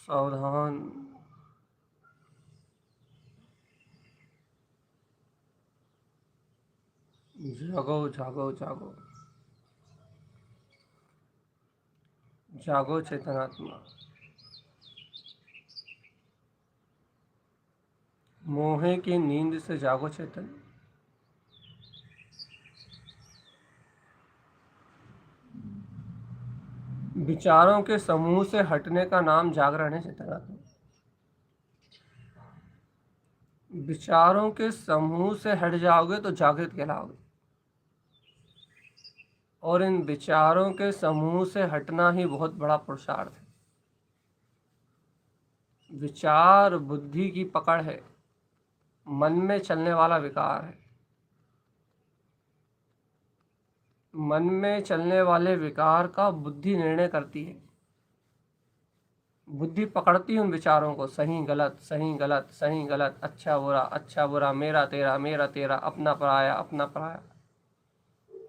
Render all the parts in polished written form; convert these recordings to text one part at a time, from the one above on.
सावधान। जागो जागो जागो, जागो चेतनात्मा। मोहे की नींद से जागो चेतन। विचारों के समूह से हटने का नाम जागरण है चेतनात्मा। विचारों के समूह से हट जाओगे तो जागृत कहलाओगे, और इन विचारों के समूह से हटना ही बहुत बड़ा पुरुषार्थ है। विचार बुद्धि की पकड़ है, मन में चलने वाला विकार है। मन में चलने वाले विकार का बुद्धि निर्णय करती है। बुद्धि पकड़ती उन विचारों को, सही गलत सही गलत सही गलत, अच्छा बुरा, मेरा तेरा, अपना पराया अपना पराया।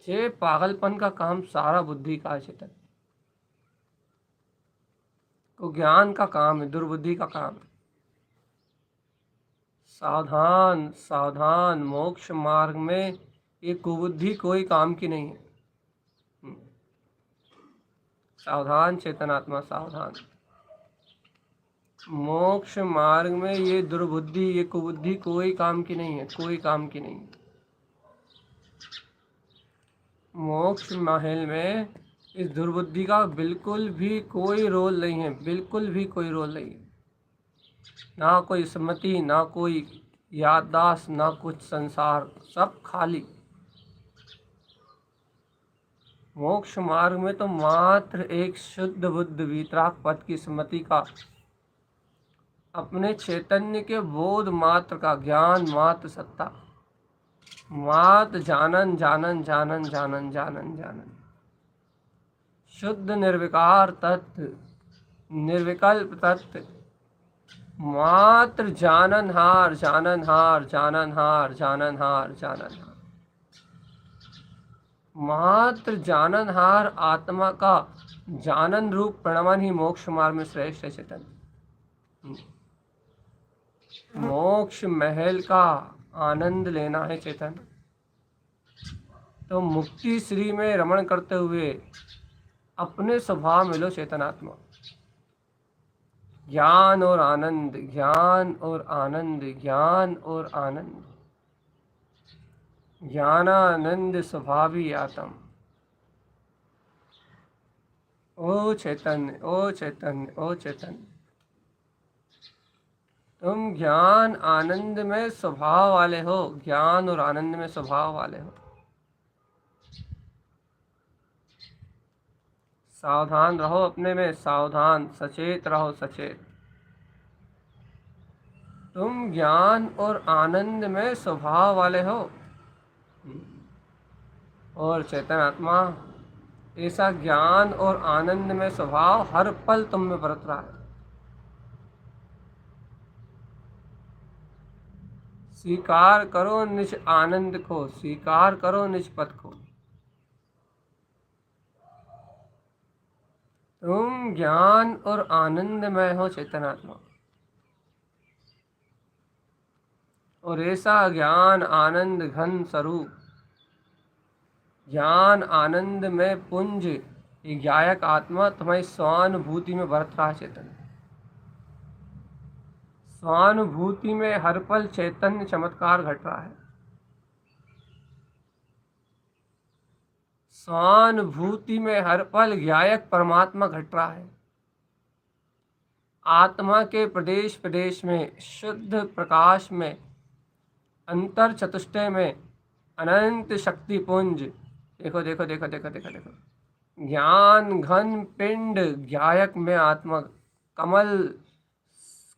ये पागलपन का काम सारा बुद्धि का है चेतन। तो ज्ञान का काम है, दुर्बुद्धि का काम है। सावधान सावधान, मोक्ष मार्ग में ये कुबुद्धि कोई काम की नहीं है। सावधान चेतनात्मा, सावधान। मोक्ष मार्ग में ये दुर्बुद्धि, ये कुबुद्धि कोई काम की नहीं है, कोई काम की नहीं है। मोक्ष महल में इस दुर्बुद्धि का बिल्कुल भी कोई रोल नहीं है, बिल्कुल भी कोई रोल नहीं है। ना कोई स्मृति, ना कोई याददाश्त, ना कुछ संसार, सब खाली। मोक्ष मार्ग में तो मात्र एक शुद्ध बुद्ध वीतराग पद की स्मृति का, अपने चैतन्य के बोध मात्र का, ज्ञान मात्र सत्ता मात्र, जानन जानन जानन जानन जानन जानन, शुद्ध निर्विकार तत्व, निर्विकल्प तत्व, मात्र जाननहार जाननहार जाननहार जाननहार जाननहार, मात्र जाननहार आत्मा का जानन रूप प्रणवन ही मोक्ष मार्ग में श्रेष्ठ है चेतन। मोक्ष महल का आनंद लेना है चेतन, तो मुक्ति श्री में रमण करते हुए अपने स्वभाव में लो चेतनात्मा। ज्ञान और आनंद, ज्ञान और आनंद, ज्ञान और आनंद, ज्ञानानंद स्वभावी आत्म। ओ चैतन्य, ओ चैतन्य, ओ चैतन्य, तुम ज्ञान आनंद में स्वभाव वाले हो, ज्ञान और आनंद में स्वभाव वाले हो। सावधान रहो अपने में, सावधान, सचेत रहो, सचेत। तुम ज्ञान और आनंद में स्वभाव वाले हो, और चेतन आत्मा ऐसा ज्ञान और आनंद में स्वभाव हर पल तुम में बरत रहा है। स्वीकार करो निज आनंद को, स्वीकार करो निज पद को। तुम ज्ञान और आनंद में हो चेतनात्मा, और ऐसा ज्ञान आनंद घन स्वरूप, ज्ञान आनंद में पुंज गायक आत्मा तुम्हारी स्वानुभूति में बरत रहा है चेतन। स्वानुभूति में हर पल चैतन्य चमत्कार घट रहा है। स्वानुभूति में हर पल गायक परमात्मा घट रहा है। आत्मा के प्रदेश प्रदेश में, शुद्ध प्रकाश में, अंतर चतुष्टय में अनंत शक्ति पुंज। देखो देखो देखो देखो देखो देखो, ज्ञान घन पिंड गायक में आत्मा, कमल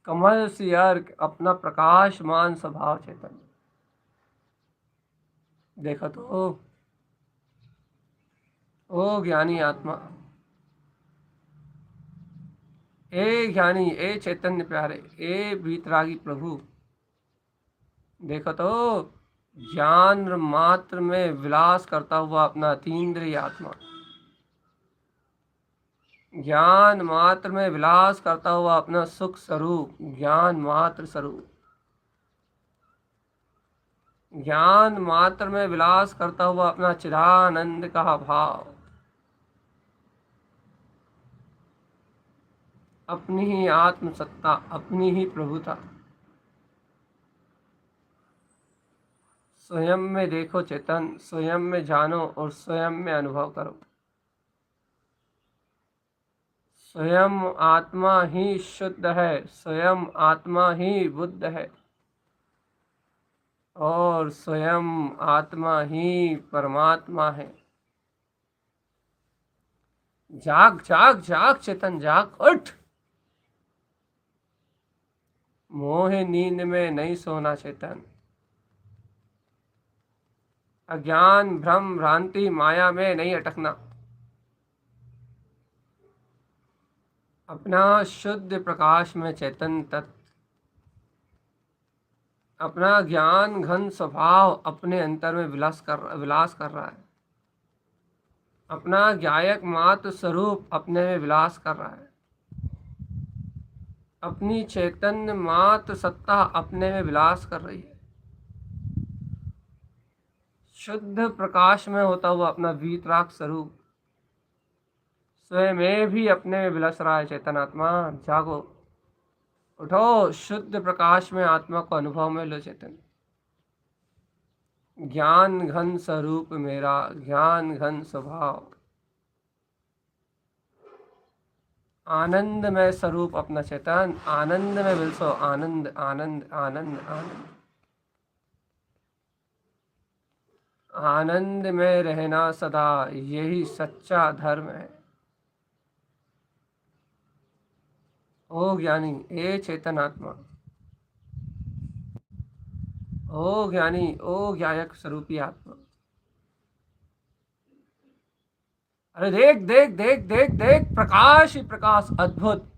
कमल से अर्क अपना प्रकाशमान स्वभाव चेतन। देखो तो ओ ज्ञानी आत्मा, ए ज्ञानी, ए चैतन्य प्यारे, ए वीतरागी प्रभु, देखो तो ज्ञान मात्र में विलास करता हुआ अपना अतीन्द्रिय आत्मा, ज्ञान मात्र में विलास करता हुआ अपना सुख स्वरूप, ज्ञान मात्र स्वरूप, ज्ञान मात्र में विलास करता हुआ अपना चिदानंद का भाव, अपनी ही आत्म सत्ता, अपनी ही प्रभुता। स्वयं में देखो चेतन, स्वयं में जानो और स्वयं में अनुभव करो। स्वयं आत्मा ही शुद्ध है, स्वयं आत्मा ही बुद्ध है, और स्वयं आत्मा ही परमात्मा है। जाग जाग जाग चेतन, जाग, उठ। मोह नींद में नहीं सोना चेतन, अज्ञान भ्रम भ्रांति माया में नहीं अटकना। अपना शुद्ध प्रकाश में चेतन तत्व, अपना ज्ञान घन स्वभाव अपने अंतर में विलास कर रहा है। अपना गायक मात्र स्वरूप अपने में विलास कर रहा है। अपनी चैतन्य मात्र सत्ता अपने में विलास कर रही है। शुद्ध प्रकाश में होता हुआ अपना वीतराग स्वरूप स्वयं भी अपने में विलस रहा है। चेतनात्मा जागो, उठो, शुद्ध प्रकाश में आत्मा को अनुभव में लो चेतन। ज्ञान घन स्वरूप मेरा, ज्ञान घन स्वभाव, आनंद में स्वरूप अपना चेतन, आनंद में बिलसो, आनंद आनंद आनंद आनंद। आनंद में रहना सदा, यही सच्चा धर्म है। ओ ज्ञानी, ए चेतन आत्मा, ओ ज्ञानी, ओ ज्ञायक स्वरूपी आत्मा। अरे देख देख देख देख देख, प्रकाश ही प्रकाश, अद्भुत।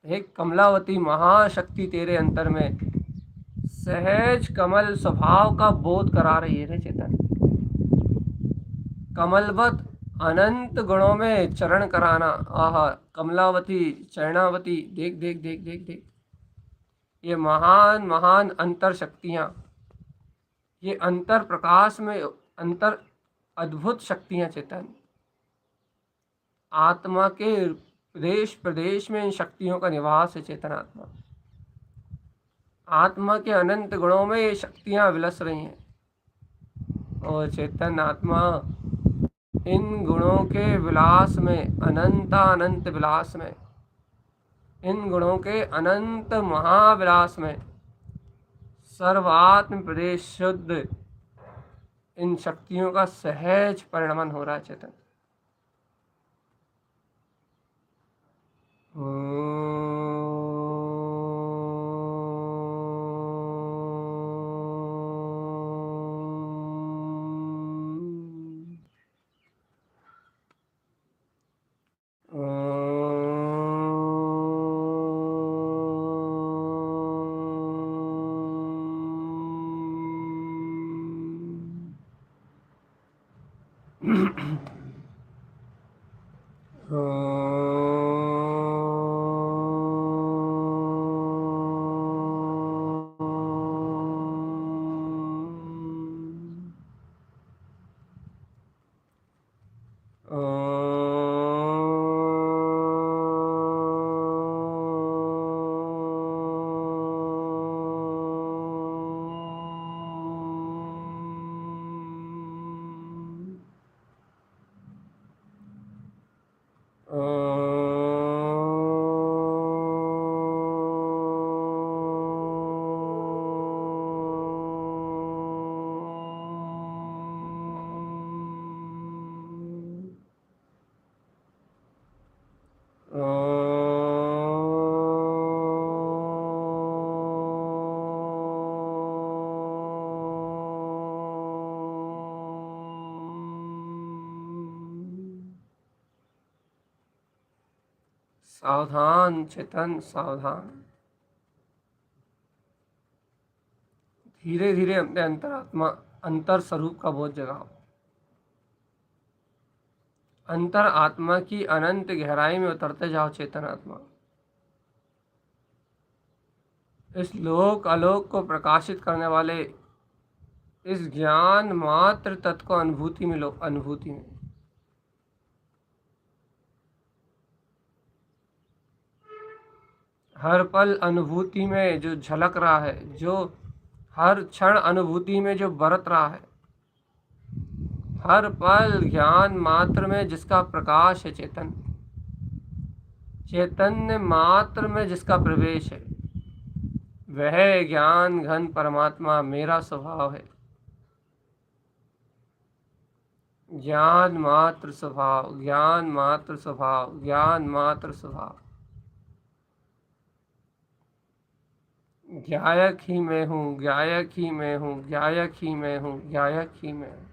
एक कमलावती महाशक्ति तेरे अंतर में सहज कमल स्वभाव का बोध करा रही है रे चेतन। कमलवत अनंत गुणों में चरण कराना। आहा, कमलावती, चरणावती, देख देख देख देख देख, ये महान महान अंतर शक्तियाँ, ये अंतर प्रकाश में अंतर अद्भुत शक्तियाँ चेतन। आत्मा के प्रदेश प्रदेश में इन शक्तियों का निवास है चेतन आत्मा। आत्मा के अनंत गुणों में ये शक्तियाँ विलस रही हैं और चेतन आत्मा इन गुणों के विलास में, अनंत विलास में, इन गुणों के अनंत महाविलास में सर्वात्म प्रदेश शुद्ध इन शक्तियों का सहज परिणमन हो रहा है चेतन। सावधान चेतन, सावधान। धीरे धीरे अपने अंतरात्मा, अंतर स्वरूप का बोध जगाओ। अंतर आत्मा की अनंत गहराई में उतरते जाओ चेतन आत्मा। इस लोक आलोक को प्रकाशित करने वाले इस ज्ञान मात्र तत्व को अनुभूति में लो, अनुभूति में। हर पल अनुभूति में जो झलक रहा है, जो हर क्षण अनुभूति में जो बरत रहा है, हर पल ज्ञान मात्र में जिसका प्रकाश है चेतन, चैतन्य मात्र में जिसका प्रवेश है, वह ज्ञान घन परमात्मा मेरा स्वभाव है। ज्ञान मात्र स्वभाव, ज्ञान मात्र स्वभाव, ज्ञान मात्र स्वभाव। ज्ञायक ही मैं हूँ, ज्ञायक ही मैं हूँ, ज्ञायक ही मैं हूँ, ज्ञायक ही मैं हूँ।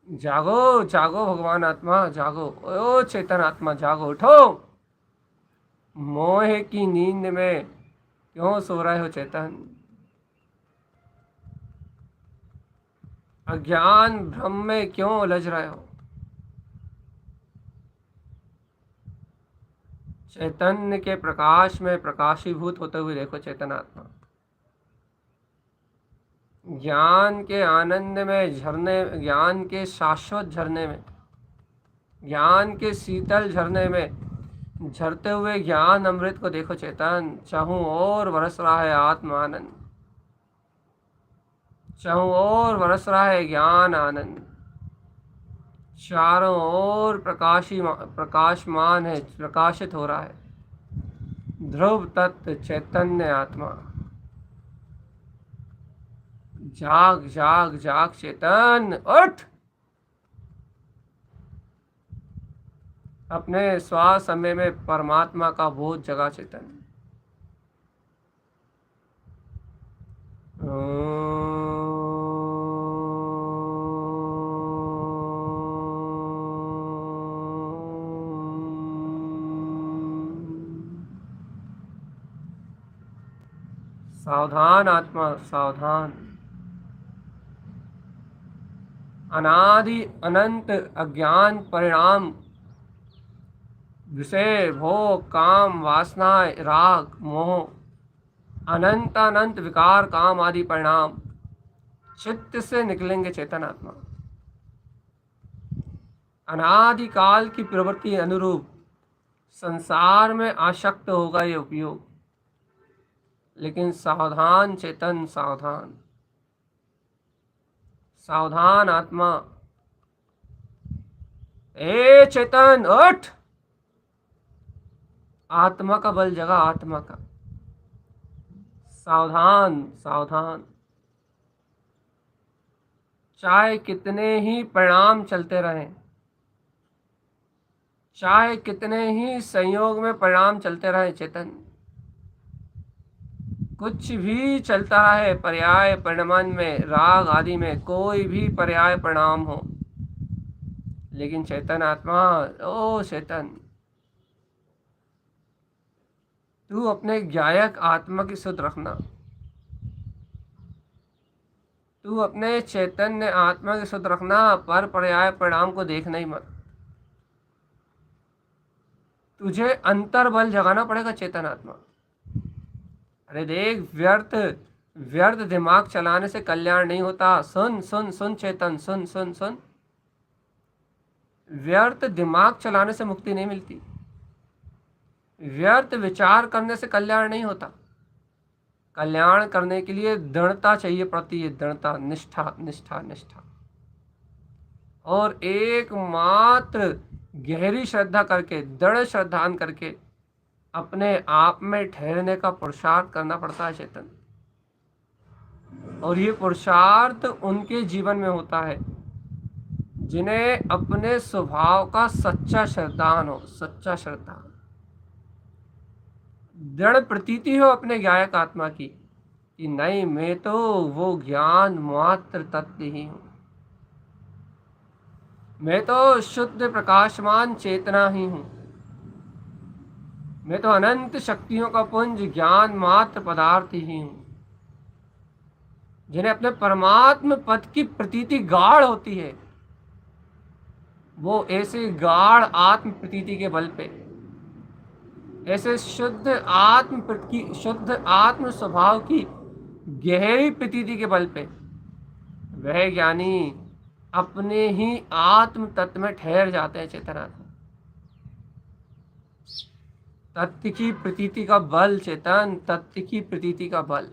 जागो जागो भगवान आत्मा, जागो। ओ चेतन आत्मा, जागो, उठो। मोह की नींद में क्यों सो रहे हो चेतन? अज्ञान भ्रम में क्यों उलझ रहे हो? चैतन्य के प्रकाश में प्रकाशीभूत होते हुए देखो चेतन आत्मा। ज्ञान के आनंद में झरने, ज्ञान के शाश्वत झरने में, ज्ञान के शीतल झरने में झरते हुए ज्ञान अमृत को देखो चेतन, चाहूं और बरस रहा है आत्म आनंद, चाहूं और बरस रहा है ज्ञान आनंद, चारों ओर प्रकाशमान है, प्रकाशित हो रहा है ध्रुव तत्व चैतन्य आत्मा। जाग जाग जाग चेतन, उठ। अपने श्वास समय में परमात्मा का बोध जगा चेतन। सावधान आत्मा, सावधान। अनादि अनंत अज्ञान परिणाम, विषय भोग काम वासना राग मोह, अनंत अनंत विकार काम आदि परिणाम चित्त से निकलेंगे चेतन आत्मा। अनादिकाल की प्रवृत्ति अनुरूप संसार में आसक्त होगा ये उपयोग, लेकिन सावधान चेतन, सावधान। सावधान आत्मा, ए चेतन उठ। आत्मा का बल जगा, आत्मा का। सावधान, सावधान। चाहे कितने ही परिणाम चलते रहें, चाहे कितने ही संयोग में परिणाम चलते रहे चेतन, कुछ भी चलता है पर्याय परिणाम में, राग आदि में कोई भी पर्याय परिणाम हो, लेकिन चेतन आत्मा, ओ चेतन, तू अपने ज्ञायक आत्मा की सुध रखना। तू अपने चैतन्य आत्मा की सुध रखना, पर पर्याय परिणाम को देखना ही मत। तुझे अंतर बल जगाना पड़ेगा चेतन आत्मा। अरे देख, व्यर्थ व्यर्थ दिमाग चलाने से कल्याण नहीं होता। सुन सुन सुन चेतन, सुन सुन सुन। व्यर्थ दिमाग चलाने से मुक्ति नहीं मिलती। व्यर्थ विचार करने से कल्याण नहीं होता। कल्याण करने के लिए दृढ़ता चाहिए पड़ती है, दृढ़ता, निष्ठा निष्ठा निष्ठा। और एकमात्र गहरी श्रद्धा करके, दृढ़ श्रद्धान करके अपने आप में ठहरने का पुरुषार्थ करना पड़ता है चेतन। और ये पुरुषार्थ उनके जीवन में होता है जिन्हें अपने स्वभाव का सच्चा श्रद्धान हो, सच्चा श्रद्धान, दृढ़ प्रतीति हो अपने ज्ञायक आत्मा की कि नहीं, मैं तो वो ज्ञान मात्र तत्व ही हूं, मैं तो शुद्ध प्रकाशमान चेतना ही हूं, मैं तो अनंत शक्तियों का पुंज ज्ञान मात्र पदार्थ ही हूं। जिन्हें अपने परमात्म पद की प्रतीति गाढ़ होती है, वो ऐसे गाढ़ आत्म प्रतीति के बल पे, ऐसे शुद्ध आत्म स्वभाव की गहरी प्रतीति के बल पे वह ज्ञानी अपने ही आत्म तत्व में ठहर जाते हैं चेतनात्मा। तत्व की प्रतीति का बल चेतन, तत्व की प्रतीति का बल।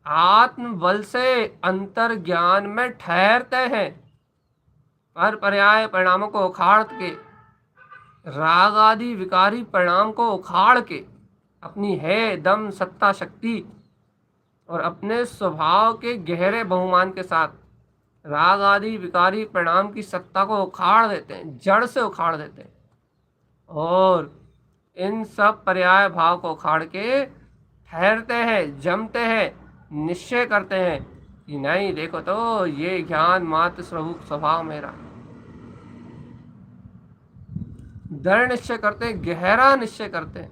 आत्म बल से अंतर ज्ञान में ठहरते हैं, पर पर्याय परिणामों को उखाड़ के, राग आदि विकारी परिणाम को उखाड़ के अपनी है दम सत्ता शक्ति और अपने स्वभाव के गहरे बहुमान के साथ राग आदि विकारी परिणाम की सत्ता को उखाड़ देते हैं, जड़ से उखाड़ देते हैं। और इन सब पर्याय भाव को उखाड़ के ठहरते हैं, जमते हैं, निश्चय करते हैं कि नहीं, देखो तो ये ज्ञान मात्र स्वभाव मेरा। दृढ़ निश्चय करते हैं, गहरा निश्चय करते हैं।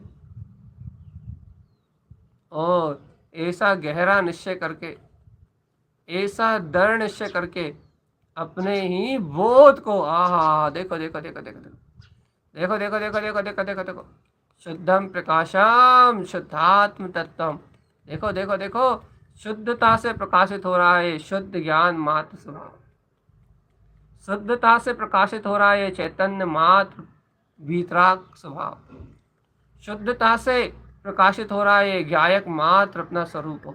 और ऐसा गहरा निश्चय करके, ऐसा दृढ़ निश्चय करके अपने ही बोध को, आहा, देखो देखो देखो देखो देखो देखो देखो देखो देखो देखो देखो, शुद्धम प्रकाशम शुद्धात्म तत्वम। देखो देखो देखो, शुद्धता से प्रकाशित हो रहा है शुद्ध ज्ञान मात्र स्वभाव। शुद्धता से प्रकाशित हो रहा है ये चैतन्य मात्र वीतराग स्वभाव। शुद्धता से प्रकाशित हो रहा है ये ज्ञायक मात्र अपना स्वरूप।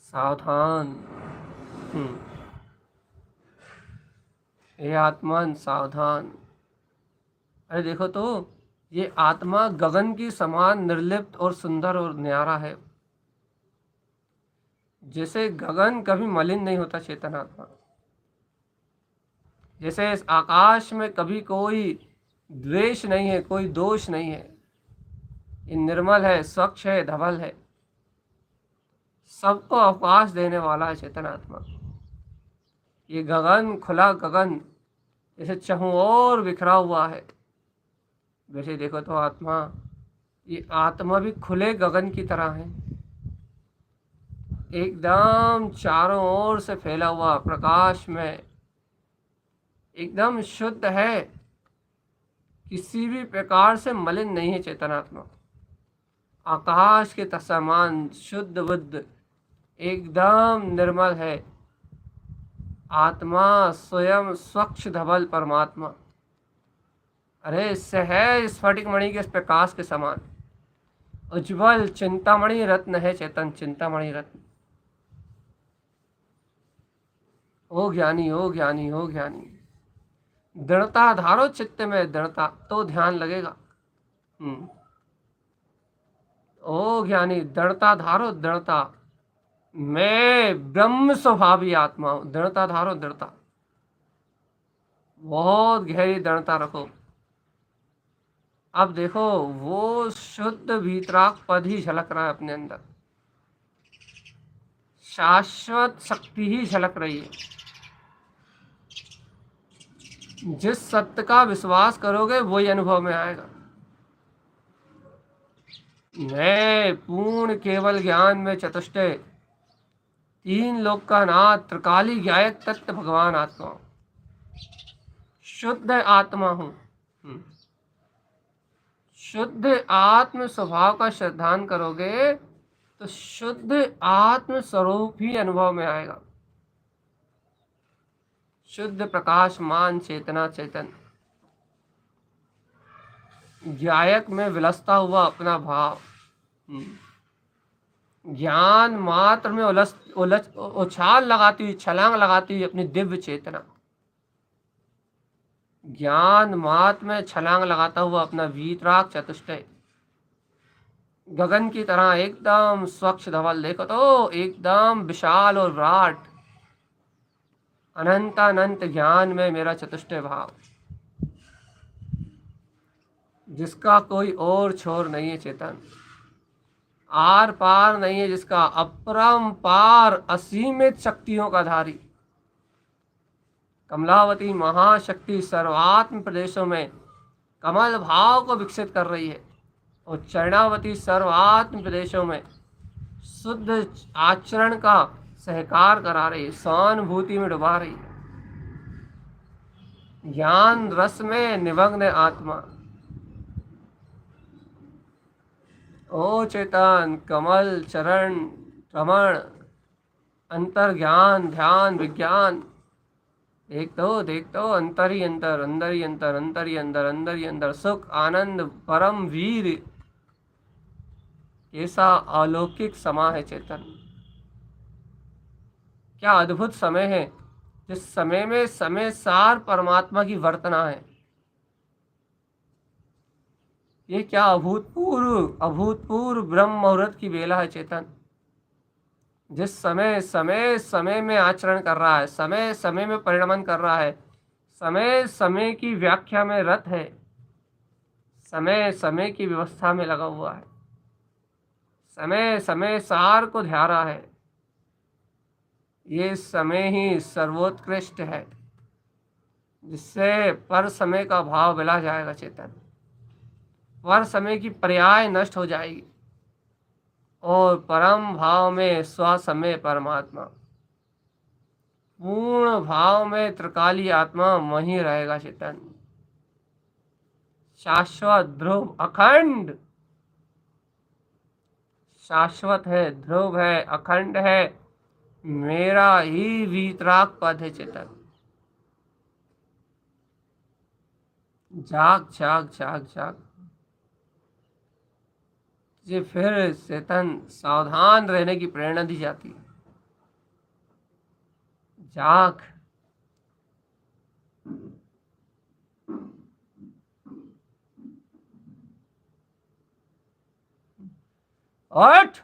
सावधान। ये आत्मन सावधान। अरे देखो तो, ये आत्मा गगन की समान निर्लिप्त और सुंदर और न्यारा है। जैसे गगन कभी मलिन नहीं होता चेतन आत्मा, जैसे इस आकाश में कभी कोई द्वेष नहीं है, कोई दोष नहीं है, ये निर्मल है, स्वच्छ है, धवल है, सबको अवकाश देने वाला है चेतन आत्मा। ये गगन, खुला गगन जैसे चहुं और बिखरा हुआ है, वैसे देखो तो आत्मा, ये आत्मा भी खुले गगन की तरह है, एकदम चारों ओर से फैला हुआ प्रकाश में, एकदम शुद्ध है, किसी भी प्रकार से मलिन नहीं है चेतनात्मा। आकाश के समान शुद्ध बुद्ध, एकदम निर्मल है आत्मा, स्वयं स्वच्छ धवल परमात्मा। अरे सहज स्फटिक मणि के प्रकाश के समान उज्ज्वल चिंतामणि रत्न है चेतन, चिंतामणि रत्न। ओ ज्ञानी, ओ ज्ञानी, ओ ज्ञानी, दृढ़ता धारो चित्त में, दृढ़ता तो ध्यान लगेगा। ओ ज्ञानी, दृढ़ता धारो, दृढ़ता, मैं ब्रह्म स्वभावी आत्मा हूं, दृढ़ता धारो, दृढ़ता, बहुत गहरी दृढ़ता रखो। अब देखो वो शुद्ध वीतराग पद ही झलक रहा है अपने अंदर, शाश्वत शक्ति ही झलक रही है। जिस सत्य का विश्वास करोगे वही अनुभव में आएगा। मैं पूर्ण केवल ज्ञान में चतुष्टय, तीन लोक का नाथ, त्रिकाली ज्ञायक तत्व भगवान आत्मा, शुद्ध आत्मा हूं। शुद्ध आत्म स्वभाव का श्रद्धान करोगे तो शुद्ध आत्म स्वरूप ही अनुभव में आएगा। शुद्ध प्रकाशमान चेतना चैतन, ज्ञायक में विलसता हुआ अपना भाव, ज्ञान मात्र में उछाल लगाती हुई, छलांग लगाती हुई अपनी दिव्य चेतना, ज्ञान मात्र में छलांग लगाता हुआ अपना वीतराग चतुष्टय, गगन की तरह एकदम स्वच्छ धवल। देखो तो एकदम विशाल और विराट, अनंत अनंत ज्ञान में मेरा चतुष्टय भाव, जिसका कोई और छोर नहीं है चेतन, आर पार नहीं है जिसका, अपरंपार असीमित शक्तियों का धारी, कमलावती महाशक्ति सर्वात्म प्रदेशों में कमल भाव को विकसित कर रही है, और चरणावती सर्वात्म प्रदेशों में शुद्ध आचरण का सहकार करा रही है, सहानुभूति में डुबा रही है, ज्ञान रस में निमग्न आत्मा। ओ चेतन कमल चरण रमण अंतर ज्ञान ध्यान विज्ञान, देख तो अंतर ही अंतर, अंदर ही अंतर, अंतर ही अंदर, अंदर ही अंदर, सुख आनंद परम वीर, ऐसा अलौकिक समा है चेतन। क्या अद्भुत समय है, जिस समय में समय सार परमात्मा की वर्तना है। ये क्या अभूतपूर्व अभूतपूर्व ब्रह्म मुहूर्त की बेला है चेतन। जिस समय समय समय में आचरण कर रहा है, समय समय में परिणमन कर रहा है, समय समय की व्याख्या में रत है, समय समय की व्यवस्था में लगा हुआ है, समय समय सार को ध्या रहा है। ये समय ही सर्वोत्कृष्ट है, जिससे पर समय का भाव मिला जाएगा चेतन। पर समय की पर्याय नष्ट हो जाएगी और परम भाव में स्व समय परमात्मा, पूर्ण भाव में त्रिकाली आत्मा वहीं रहेगा चेतन। शाश्वत ध्रुव अखंड, शाश्वत है, ध्रुव है, अखंड है, मेरा ही वीतराग पद है चेतन। जाग जाग जाग जाग, ये फिर चेतन सावधान रहने की प्रेरणा दी जाती है। जाग, उठ,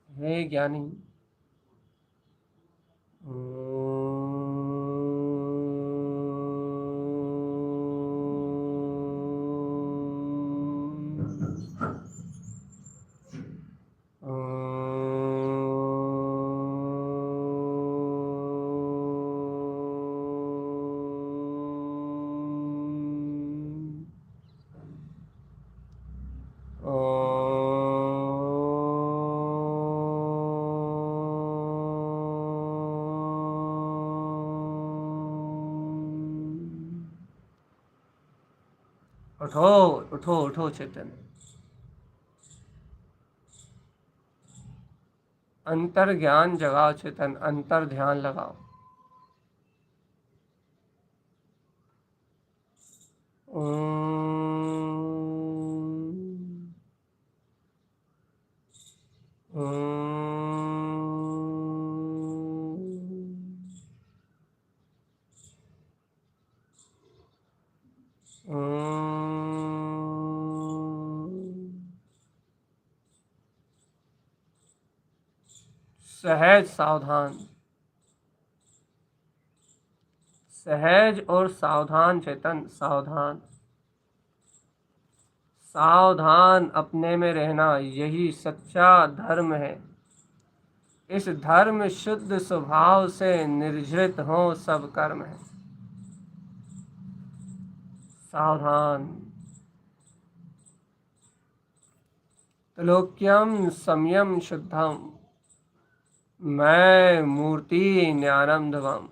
हे ज्ञानी। उठो उठो उठो चेतन, अंतर ज्ञान जगाओ चेतन, अंतर ध्यान लगाओ। सहज सावधान, सहज और सावधान चेतन, सावधान सावधान अपने में रहना, यही सच्चा धर्म है। इस धर्म शुद्ध स्वभाव से निर्जृत हो सब कर्म है। सावधान, त्रिलोक्यम संयम शुद्धम, मैं मूर्ति ज्ञानंदवम,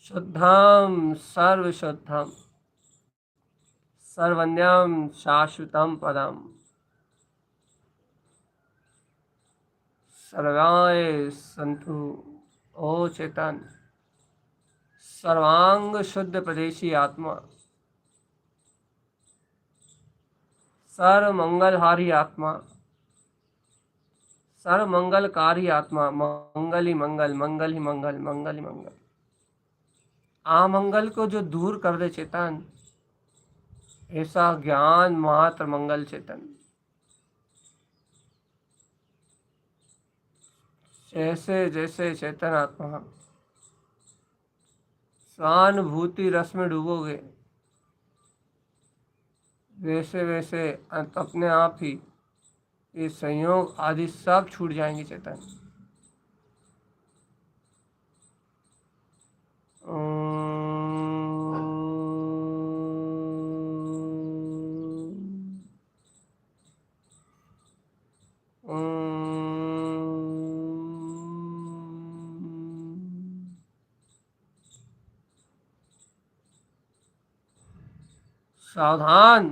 शुद्धम सर्वशुद्धम सर्वन्यम शाश्वतम पदम, सर्वाय संतु। ओ चेतन, सर्वांग शुद्ध प्रदेशी आत्मा, सर्व मंगलहारी आत्मा, सर्व मंगलकारी आत्मा, मंगल ही मंगल, मंगल ही मंगल, मंगल ही मंगल। आमंगल को जो दूर कर दे चेतन, ऐसा ज्ञान मात्र मंगल चेतन। जैसे जैसे चेतन आत्मा स्वानुभूति रस में डूबोगे, वैसे वैसे अपने आप ही ये संयोग आदि सब छूट जाएंगे चेतन। सावधान,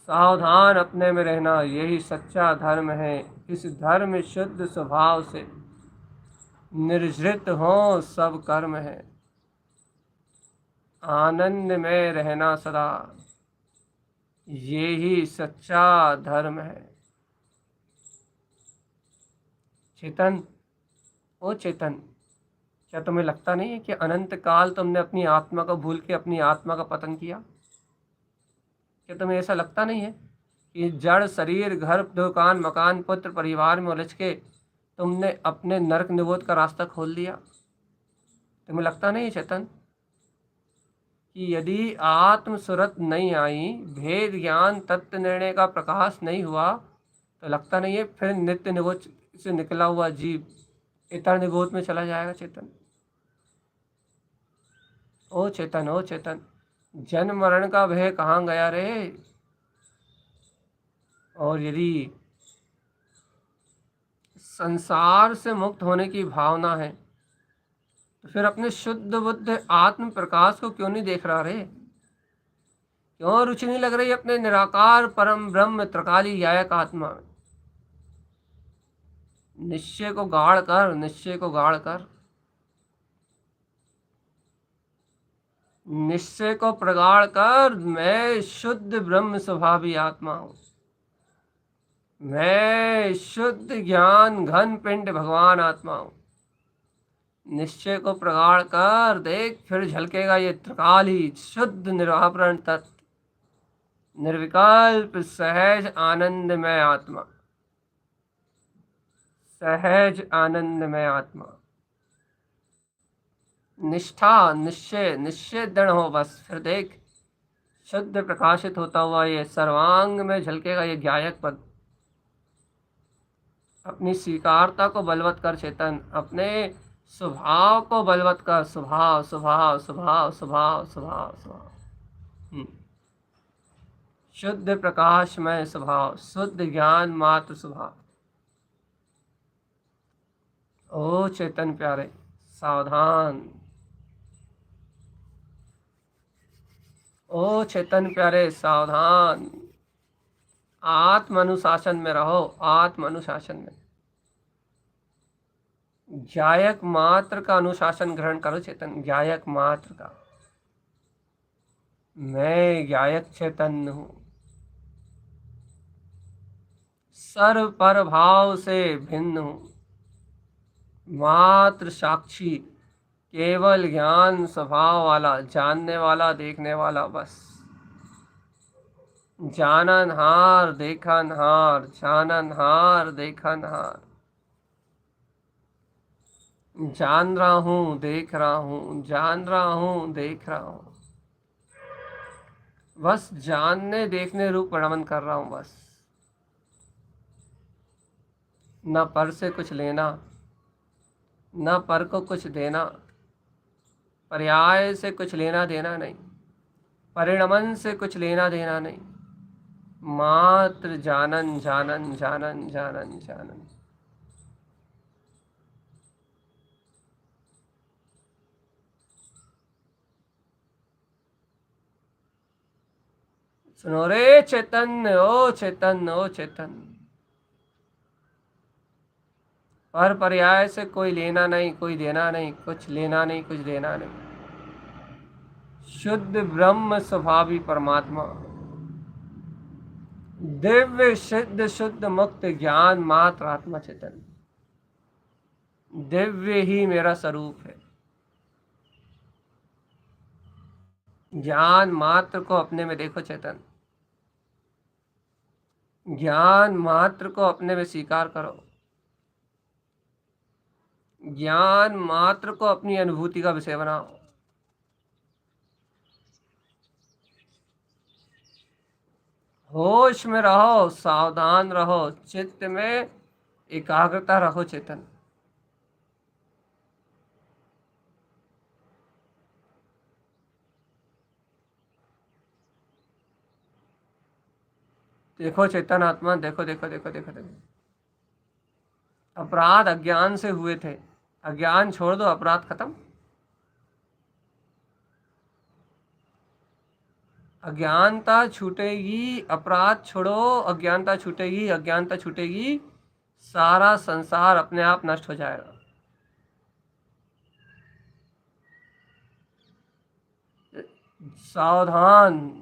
सावधान अपने में रहना, यही सच्चा धर्म है। इस धर्म शुद्ध स्वभाव से निर्जृत हो सब कर्म है। आनंद में रहना सदा, यही सच्चा धर्म है। चेतन, ओ चेतन, क्या तुम्हें लगता नहीं है कि अनंत काल तुमने अपनी आत्मा को भूल के अपनी आत्मा का पतन किया? क्या तुम्हें ऐसा लगता नहीं है कि जड़ शरीर, घर, दुकान, मकान, पुत्र, परिवार में उलझ के तुमने अपने नरक निबोध का रास्ता खोल दिया? तुम्हें लगता नहीं है चेतन कि यदि आत्म सुरत नहीं आई, भेद ज्ञान तत्व निर्णय का प्रकाश नहीं हुआ, तो लगता नहीं है फिर नित्य निबोध से निकला हुआ जीव इतर निबोध में चला जाएगा? चेतन, ओ चेतन, ओ चेतन, जन्म मरण का भय कहाँ गया रे? और यदि संसार से मुक्त होने की भावना है तो फिर अपने शुद्ध बुद्ध आत्म प्रकाश को क्यों नहीं देख रहा रे? क्यों रुचि नहीं लग रही अपने निराकार परम ब्रह्म त्रिकाली गायक आत्मा में? निश्चय को गाढ़ कर, निश्चय को गाढ़ कर, निश्चय को प्रगाढ़ कर। मैं शुद्ध ब्रह्म स्वभावी आत्मा हूँ, मैं शुद्ध ज्ञान घन पिंड भगवान आत्मा हूँ। निश्चय को प्रगाढ़ कर देख, फिर झलकेगा ये त्रिकाली शुद्ध निरावरण तत्व, निर्विकल्प सहज आनंदमय आत्मा, सहज आनंदमय आत्मा। निष्ठा, निश्चय, निश्चय दृढ़ हो बस, फिर देख शुद्ध प्रकाशित होता हुआ ये सर्वांग में झलकेगा ये ज्ञायक पद। अपनी स्वीकारता को बलवत कर चेतन, अपने स्वभाव को बलवत कर। स्वभाव, स्वभाव, स्वभाव, स्वभाव, स्वभाव, स्वभाव। शुद्ध प्रकाशमय स्वभाव, शुद्ध ज्ञान मात्र स्वभाव। ओ चेतन प्यारे, सावधान, ओ चेतन प्यारे, सावधान। आत्म अनुशासन में रहो, आत्म अनुशासन में। ज्ञायक मात्र का अनुशासन ग्रहण करो चेतन, ज्ञायक मात्र का। मैं ज्ञायक चैतन्य हूँ, सर्व पर भाव से भिन्न हूँ, मात्र साक्षी, केवल ज्ञान स्वभाव वाला, जानने वाला, देखने वाला बस। जाननहार देखनहार, जाननहार देखनहार। जान रहा हूँ, देख रहा हूँ, जान रहा हूँ, देख रहा हूँ, बस जानने देखने रूप रमन कर रहा हूँ बस। न पर से कुछ लेना, न पर को कुछ देना, पर्याय से कुछ लेना देना नहीं, परिणमन से कुछ लेना देना नहीं, मात्र जानन जानन जानन जानन जानन। सुनो रे चैतन्य, ओ चैतन्य, ओ चैतन्य। पर पर्याय से कोई लेना नहीं, कोई देना नहीं, कुछ लेना नहीं, कुछ देना नहीं। शुद्ध ब्रह्म स्वभावी परमात्मा, दिव्य सिद्ध शुद्ध मुक्त ज्ञान मात्र आत्मा चैतन्य, दिव्य ही मेरा स्वरूप है। ज्ञान मात्र को अपने में देखो चेतन, ज्ञान मात्र को अपने में स्वीकार करो, ज्ञान मात्र को अपनी अनुभूति का विषय बनाओ। होश में रहो, सावधान रहो, चित्त में एकाग्रता रखो चेतन। देखो चेतन आत्मा, देखो देखो देखो देखो देखो। अपराध अज्ञान से हुए थे, अज्ञान छोड़ दो, अपराध खत्म। अज्ञानता छूटेगी, अपराध छोड़ो, अज्ञानता छूटेगी, अज्ञानता छूटेगी, सारा संसार अपने आप नष्ट हो जाएगा। सावधान।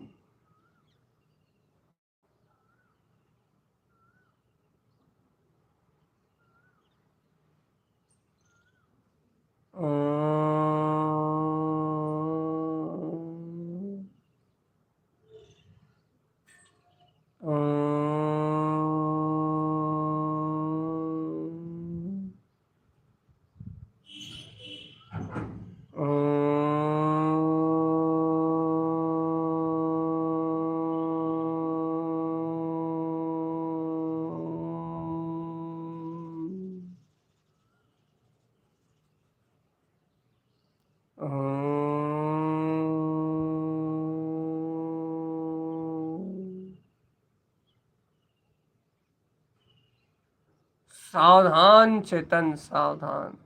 सावधान चेतन, सावधान।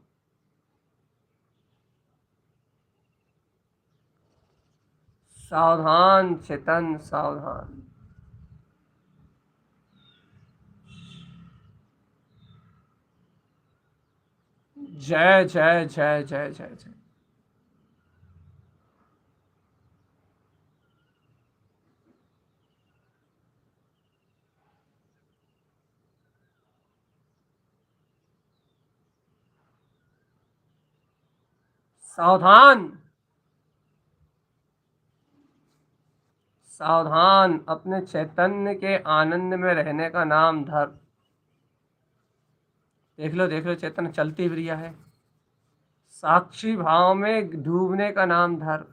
सावधान चेतन, सावधान। जय जय जय जय जय जय। सावधान। सावधान, अपने चैतन्य के आनंद में रहने का नाम धर्म। देख लो चैतन्य चलती क्रिया है। साक्षी भाव में डूबने का नाम धर्म।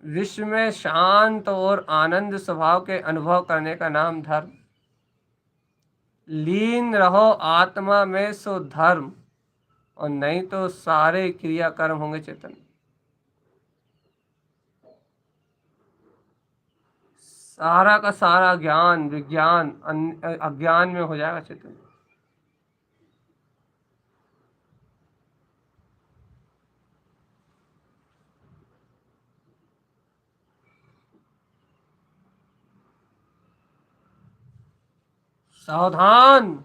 विश्व में शांत और आनंद स्वभाव के अनुभव करने का नाम धर्म। लीन रहो आत्मा में सो धर्म, और नहीं तो सारे क्रियाकर्म होंगे चेतन। सारा का सारा ज्ञान विज्ञान अज्ञान में हो जाएगा चेतन। सावधान।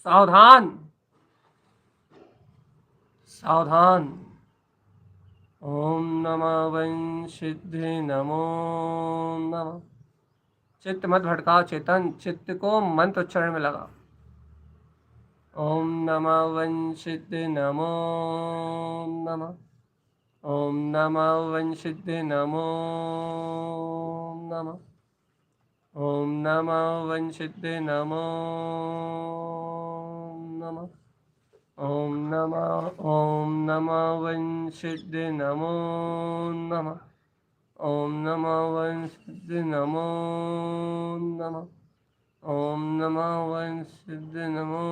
सावधान। सावधान। ओम नमः वं सिद्धि नमो नमः। चित्त मत भटकाओ चेतन, चित्त को मंत्र उच्चारण में लगा। ओम नमः वं सिद्धि नमो नमः। ओम नमः वं सिद्धि नमो नमः। ओम नमः वं सिद्धि नमो नमः। ओम नमः वं सिद्धि नमो नमः। ओम नमः वं सिद्धि नमो नमः। ओम नमः वं सिद्धि नमो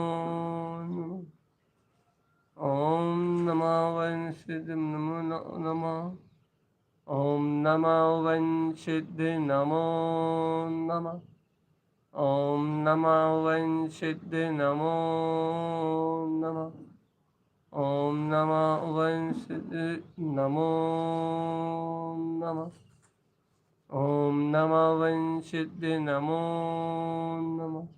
नमः। ओम नमः वं सिद्धि नमो नमः। ओम नमः वं सिद्धि नमो नमः। ओम नमः वं सिद्धि नमो नमः। ओम नमः वं सिद्धि नमो नमः। ओम नमः वं सिद्धि नमो नमः।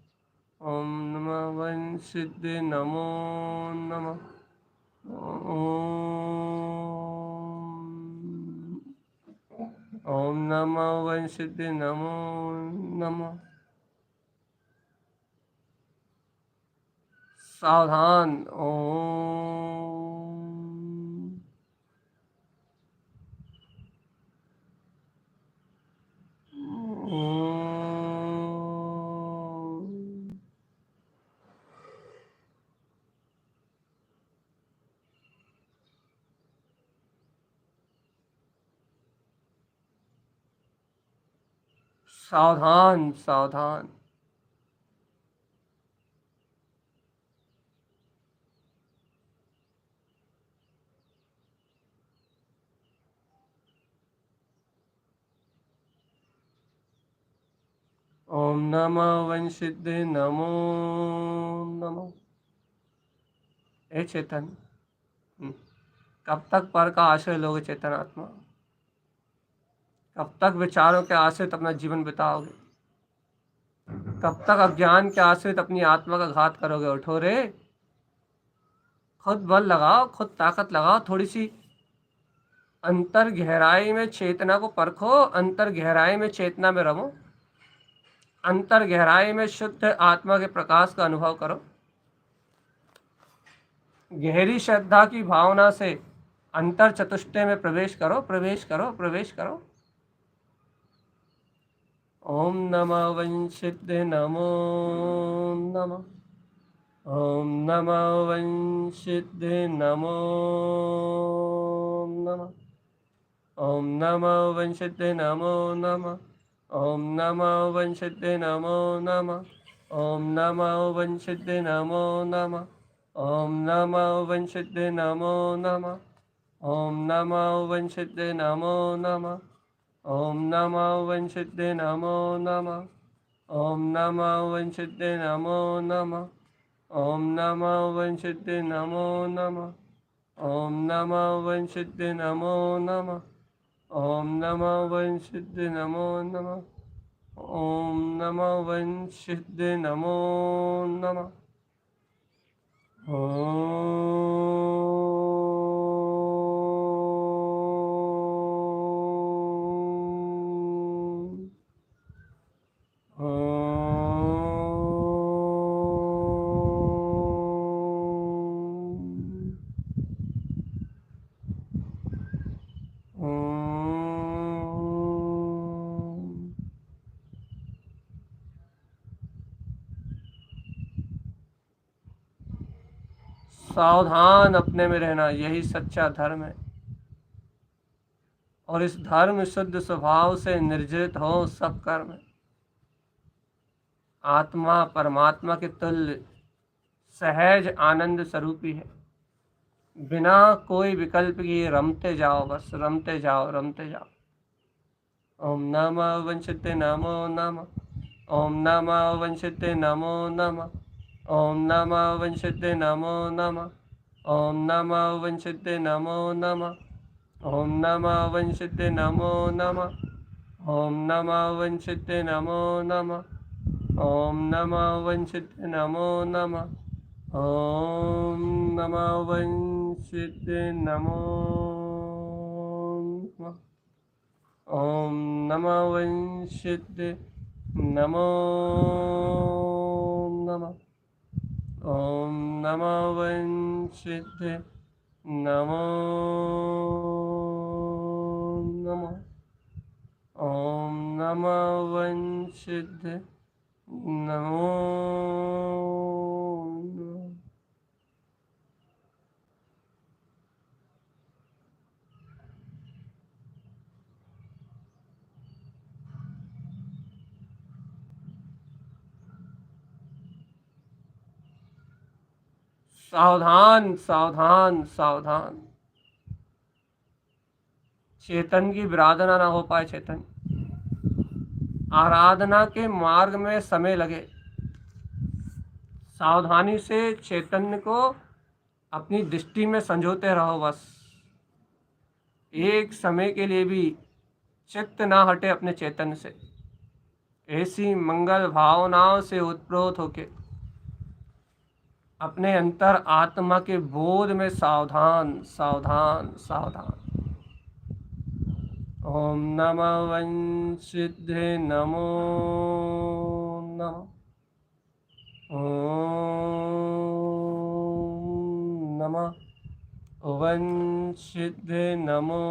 ओम नमः वं सिद्धि नमो नमः। ओम नमः वं सिद्धि नमो नमः। सावधान। ओम। ओम। सावधान, सावधान। ओम नमः वंशिद्धे नमो नमः। हे चेतन, कब तक पर का आश्रय लोगे चेतन आत्मा? कब तक विचारों के आश्रित अपना जीवन बिताओगे? कब तक अज्ञान के आश्रित अपनी आत्मा का घात करोगे? उठो रे, खुद बल लगाओ, खुद ताकत लगाओ, थोड़ी सी अंतर गहराई में चेतना को परखो, अंतर गहराई में चेतना में रहो, अंतर गहराई में शुद्ध आत्मा के प्रकाश का अनुभव करो। गहरी श्रद्धा की भावना से अंतर चतुष्टय में प्रवेश करो, प्रवेश करो, प्रवेश करो। ओम नमः वंशिद्धे नमो नमः। ओम नमः वंशिद्धे नमो नमः। ओम नमः वंशिद्धे नमो नमः। ओम नमः वंशिद्धे नमो नमः। ओम नमः वंशिद्धे नमो नमः। ओम नमः वंशिद्धे नमो नमः। ओम नमः वंशिद्धे नमो नमः। ओम नमः वंशिद्धे नमो नमः। ओम नमः वंशिद्धे नमो नमः। ओम नमः वंशिद्धे नमो नमः। ओम नमः वंशिद्धे नमो नमः। ओम नमः वंशिद्धे नमो नमः। ओम नमः वंशिद्धे नमो नमः। सावधान अपने में रहना, यही सच्चा धर्म है। और इस धर्म शुद्ध स्वभाव से निर्जित हो सब कर्म। आत्मा परमात्मा के तुल्य सहज आनंद स्वरूपी है, बिना कोई विकल्प किए रमते जाओ, बस रमते जाओ, रमते जाओ। ओम नमः वंशिते नमो नमः। ओम नमः वंशिते नमो नमः। ओम नमः वंशिते नमो नमः। ओम नमः वंशिते नमो नमः। ओम नमः वंशिते नमो नमः। ओम नमः वंशिते नमो नमः। ओम नमः वंशिते नमो नमः। ओम नमः वंशिते नमो नमः। ओम नमः वंशिते नमो नमः। ओम नमः वंशिते नमो नमः। ओम नमः वंशिते नमो नमः। सावधान, सावधान, सावधान। चेतन की विराधना ना हो पाए, चेतन आराधना के मार्ग में समय लगे। सावधानी से चैतन्य को अपनी दृष्टि में संजोते रहो, बस एक समय के लिए भी चित्त ना हटे अपने चैतन्य से। ऐसी मंगल भावनाओं से उत्प्रोत होके अपने अंतर आत्मा के बोध में सावधान, सावधान, सावधान। ओम नमः वंशिद्धे नमो नमः। ओम नमः वंशिद्धे नमो